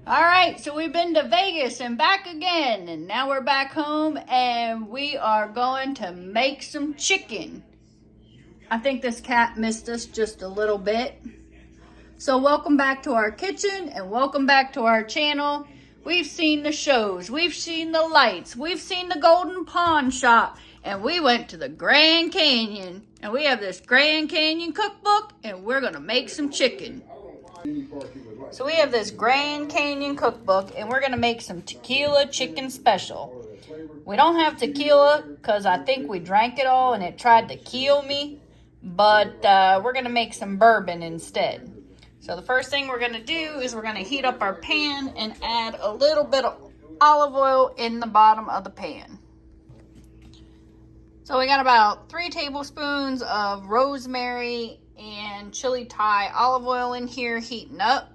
All right, so we've been to Vegas and back again, and now we're back home and we are going to make some chicken. I think this cat missed us just a little bit. So welcome back to our kitchen and welcome back to our channel. We've seen the shows, we've seen the lights, we've seen the Golden Pawn Shop, and we went to the Grand Canyon. And we have this Grand Canyon cookbook and we're gonna make some chicken. So we have this Grand Canyon cookbook and we're gonna make some tequila chicken special. We don't have tequila because I think we drank it all and it tried to kill me. But we're gonna make some bourbon instead. So the first thing we're gonna do is we're gonna heat up our pan and add a little bit of olive oil in the bottom of the pan. So we got about 3 tablespoons of rosemary and chili Thai olive oil in here heating up.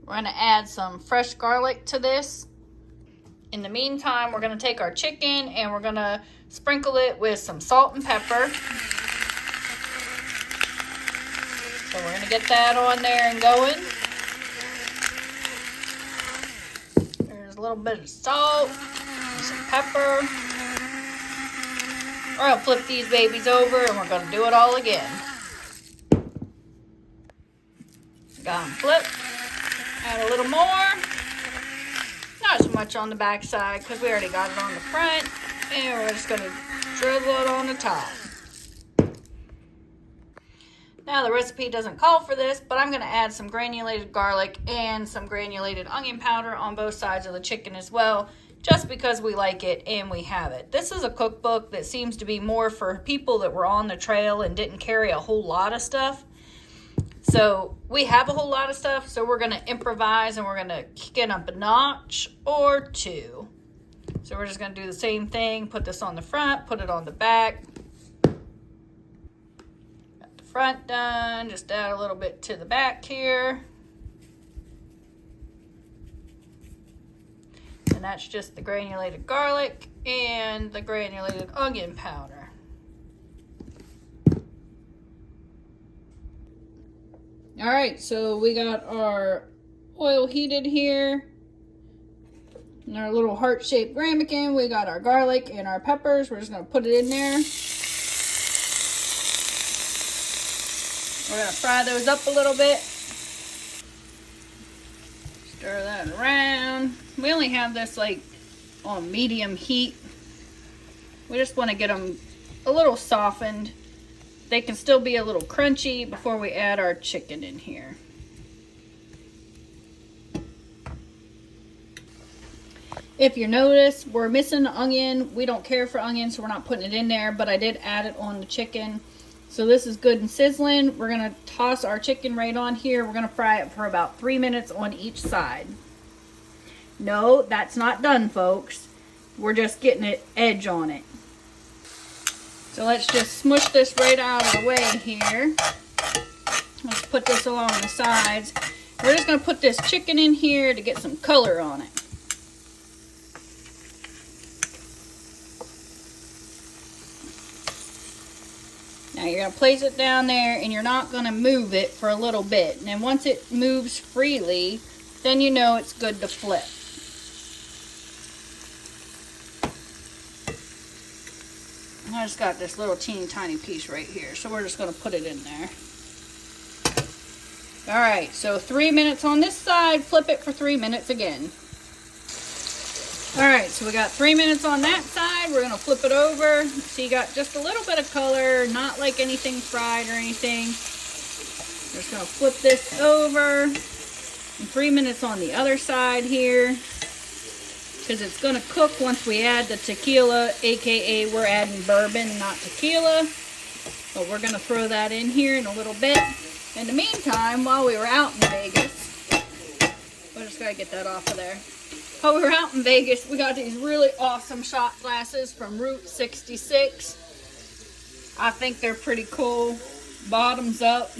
We're going to add some fresh garlic to this. In the meantime, we're going to take our chicken and we're going to sprinkle it with some salt and pepper. So we're going to get that on there and going. There's a little bit of salt and some pepper. We're going to flip these babies over and we're going to do it all again. Got them flipped. Add a little more. Not so much on the back side because we already got it on the front. And we're just going to drizzle it on the top. Now the recipe doesn't call for this, but I'm going to add some granulated garlic and some granulated onion powder on both sides of the chicken as well. Just because we like it and we have it. This is a cookbook that seems to be more for people that were on the trail and didn't carry a whole lot of stuff. So we have a whole lot of stuff, so we're going to improvise and we're going to kick it up a notch or 2. So we're just going to do the same thing. Put this on the front, put it on the back. Got the front done. Just add a little bit to the back here. And that's just the granulated garlic and the granulated onion powder. All right, so we got our oil heated here. And our little heart-shaped ramekin. We got our garlic and our peppers. We're just going to put it in there. We're going to fry those up a little bit. Stir that around. We only have this like on medium heat. We just want to get them a little softened. They can still be a little crunchy before we add our chicken in here. If you notice, we're missing the onion. We don't care for onion, so we're not putting it in there, but I did add it on the chicken. So this is good and sizzling. We're going to toss our chicken right on here. We're going to fry it for about 3 minutes on each side. No, that's not done, folks. We're just getting an edge on it. So let's just smush this right out of the way here. Let's put this along the sides. We're just going to put this chicken in here to get some color on it. Now you're going to place it down there and you're not going to move it for a little bit. And then once it moves freely, then you know it's good to flip. I just got this little teeny tiny piece right here, so we're just going to put it in there. Alright, so 3 minutes on this side, flip it for 3 minutes again. Alright, so we got 3 minutes on that side. We're going to flip it over. So you got just a little bit of color, not like anything fried or anything. We're just going to flip this over. And 3 minutes on the other side here. Because it's going to cook once we add the tequila, aka we're adding bourbon, not tequila. But we're going to throw that in here in a little bit. In the meantime, while we were out in Vegas, I just got to get that off of there. While we were out in Vegas, we got these really awesome shot glasses from Route 66. I think they're pretty cool. Bottoms up.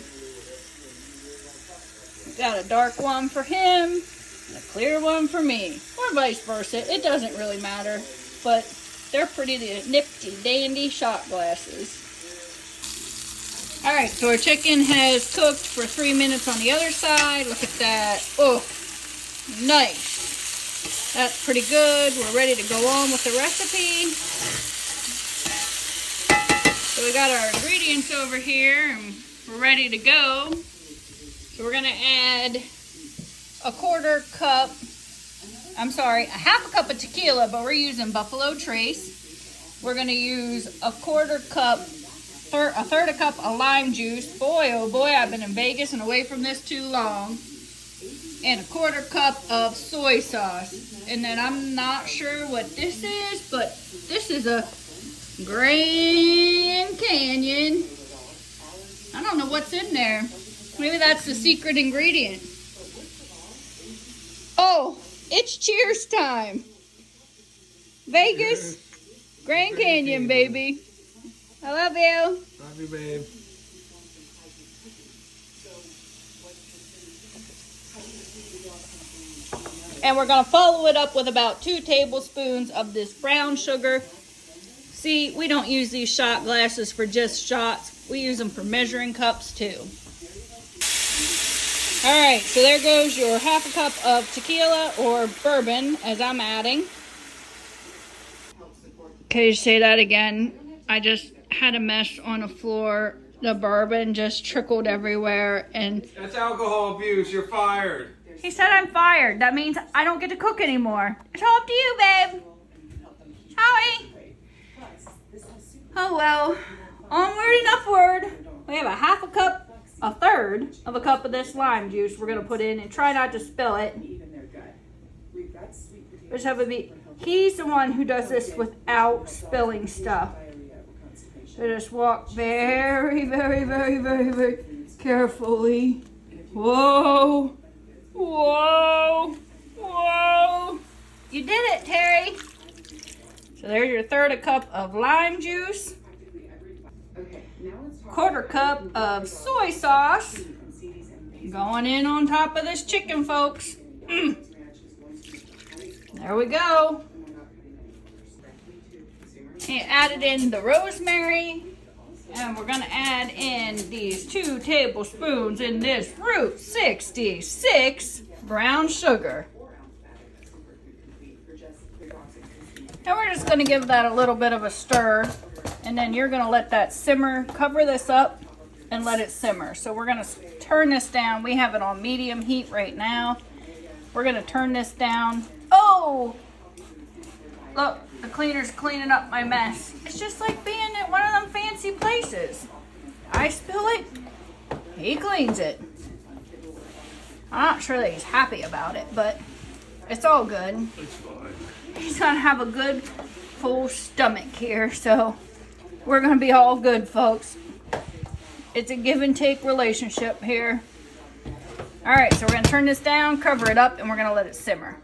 Got a dark one for him, and a clear one for me. Or vice versa. It doesn't really matter. But they're pretty nifty, dandy shot glasses. Alright, so our chicken has cooked for 3 minutes on the other side. Look at that. Oh, Nice. That's pretty good. We're ready to go on with the recipe. So we got our ingredients over here and we're ready to go. So we're gonna add a half a cup of tequila, but we're using Buffalo Trace. We're gonna use a third a cup of lime juice. Boy, oh boy, I've been in Vegas and away from this too long. And a quarter cup of soy sauce. And then I'm not sure what this is, but this is a Grand Canyon. I don't know what's in there. Maybe that's the secret ingredient. Oh, it's cheers time. Vegas, Grand Canyon, baby. I love you. Love you, babe. And we're going to follow it up with about 2 tablespoons of this brown sugar. See, we don't use these shot glasses for just shots. We use them for measuring cups too. All right, so there goes your half a cup of tequila or bourbon as I'm adding. Can you say that again? I just had a mess on the floor. The bourbon just trickled everywhere and... That's alcohol abuse. You're fired. He said I'm fired. That means I don't get to cook anymore. It's all up to you, babe. Howie. Oh, well. Onward and upward. We have a third of a cup of this lime juice we're going to put in and try not to spill it. Just have a be. He's the one who does this without spilling stuff. So just walk very, very, very, very, very carefully. Whoa. Whoa. Whoa. You did it, Terry. So there's your third a cup of lime juice. Quarter cup of soy sauce. Going in on top of this chicken, folks. There we go. And added in the rosemary. And we're going to add in these 2 tablespoons in this Route 66 brown sugar. And we're just going to give that a little bit of a stir. And then you're going to let that simmer. Cover this up and let it simmer. So we're going to turn this down. We have it on medium heat right now. We're going to turn this down. Oh! Look, the cleaner's cleaning up my mess. It's just like being at one of them fancy places. I spill it, he cleans it. I'm not sure that he's happy about it, but it's all good. It's fine. He's gonna have a good full stomach here, so we're gonna be all good, folks. It's a give and take relationship here. All right, so we're gonna turn this down, cover it up, and we're gonna let it simmer.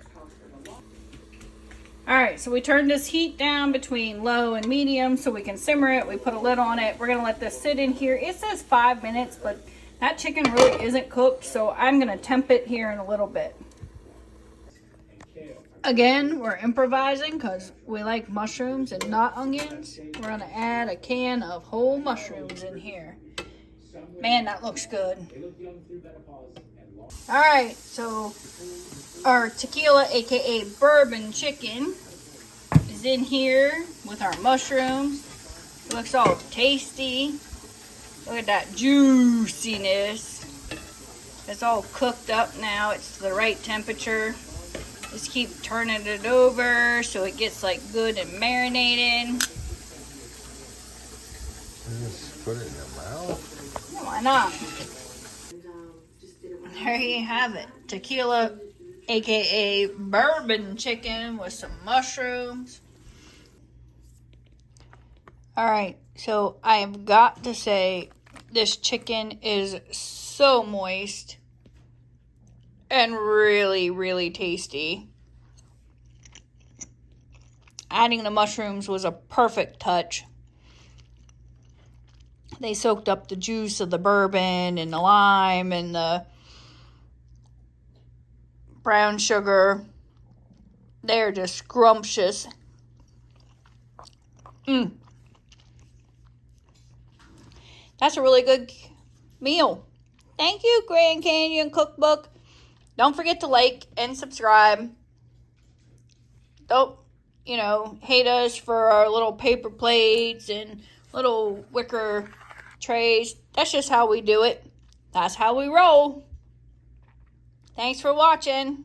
All right, so we turned this heat down between low and medium so we can simmer it. We put a lid on it. We're gonna let this sit in here. It says 5 minutes, but that chicken really isn't cooked, so I'm gonna temp it here in a little bit. Again, we're improvising because we like mushrooms and not onions. We're gonna add a can of whole mushrooms in here. Man, that looks good. All right, so our tequila, aka bourbon chicken, is in here with our mushrooms. It looks all tasty. Look at that juiciness. It's all cooked up now. It's the right temperature. Just keep turning it over so it gets like good and marinated. Just put it in your mouth. Why not? There you have it. Tequila, aka bourbon chicken with some mushrooms. Alright, so I've got to say this chicken is so moist and really, really tasty. Adding the mushrooms was a perfect touch. They soaked up the juice of the bourbon and the lime and the brown sugar. They're just scrumptious. That's a really good meal. Thank you, Grand Canyon Cookbook. Don't forget to like and subscribe. Don't, hate us for our little paper plates and little wicker trays. That's just how we do it. That's how we roll. Thanks for watching.